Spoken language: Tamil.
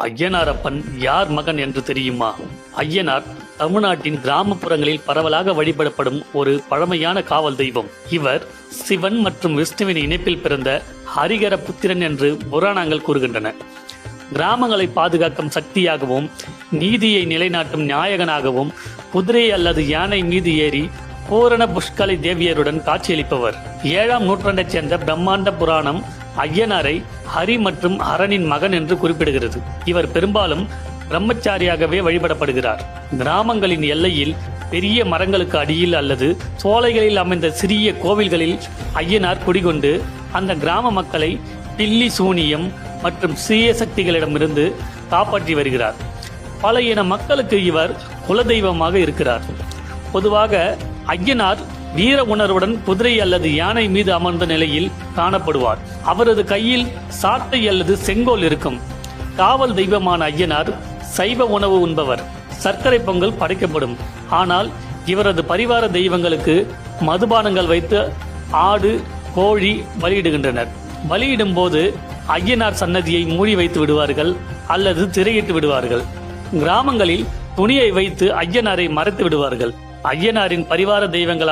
ஐயனாரப்பன் யார் மகன் என்று தெரியுமா? ஐயனார் தமிழ்நாட்டின் கிராமப்புறங்களில் பரவலாக வழிபடப்படும் ஒரு பழமையான காவல் தெய்வம். இவர் சிவன் மற்றும் விஷ்ணுவின் இணைப்பில் பிறந்த ஹரிகர புத்திரன் என்று புராணங்கள் கூறுகின்றன. கிராமங்களை பாதுகாக்கும் சக்தியாகவும் நீதியை நிலைநாட்டும் நாயகனாகவும் குதிரை அல்லது யானை மீது ஏறி பூரண புஷ்கலை தேவியருடன் காட்சியளிப்பவர். 7ஆம் நூற்றாண்டைச் சேர்ந்த பிரம்மாண்ட புராணம் ஐயனாரை ஹரி மற்றும் ஹரனின் மகன் என்று குறிப்பிடுகிறது. இவர் பெரும்பாலும் பிரம்மச்சாரியாகவே வழிபடப்படுகிறார். கிராமங்களின் எல்லையில் பெரிய மரங்களுக்கு அடியில் அல்லது சோலைகளில் அமைந்த சிறிய கோவில்களில் ஐயனார் குடிகொண்டு அந்த கிராம மக்களை பில்லி சூனியம் மற்றும் தீய சக்திகளிடமிருந்து காப்பாற்றி வருகிறார். பல இன மக்களுக்கு இவர் குலதெய்வமாக இருக்கிறார். பொதுவாக ஐயனார் வீர உணர்வுடன் குதிரை அல்லது யானை மீது அமர்ந்த நிலையில் காணப்படுவார். அவரது கையில் சாட்டை அல்லது செங்கோல் இருக்கும். காவல் தெய்வமான ஐயனார் சைவ உணவு உண்பவர். சர்க்கரை பொங்கல் படைக்கப்படும். ஆனால் இவரது பரிவார தெய்வங்களுக்கு மதுபானங்கள் வைத்து ஆடு கோழி பலியிடுகின்றனர். பலியிடும் போது ஐயனார் சன்னதியை மூடி வைத்து விடுவார்கள் அல்லது திரையிட்டு விடுவார்கள். கிராமங்களில் துணியை வைத்து ஐயனாரை மறைத்து விடுவார்கள். ஐயனாரின் பரிவார தெய்வங்கள்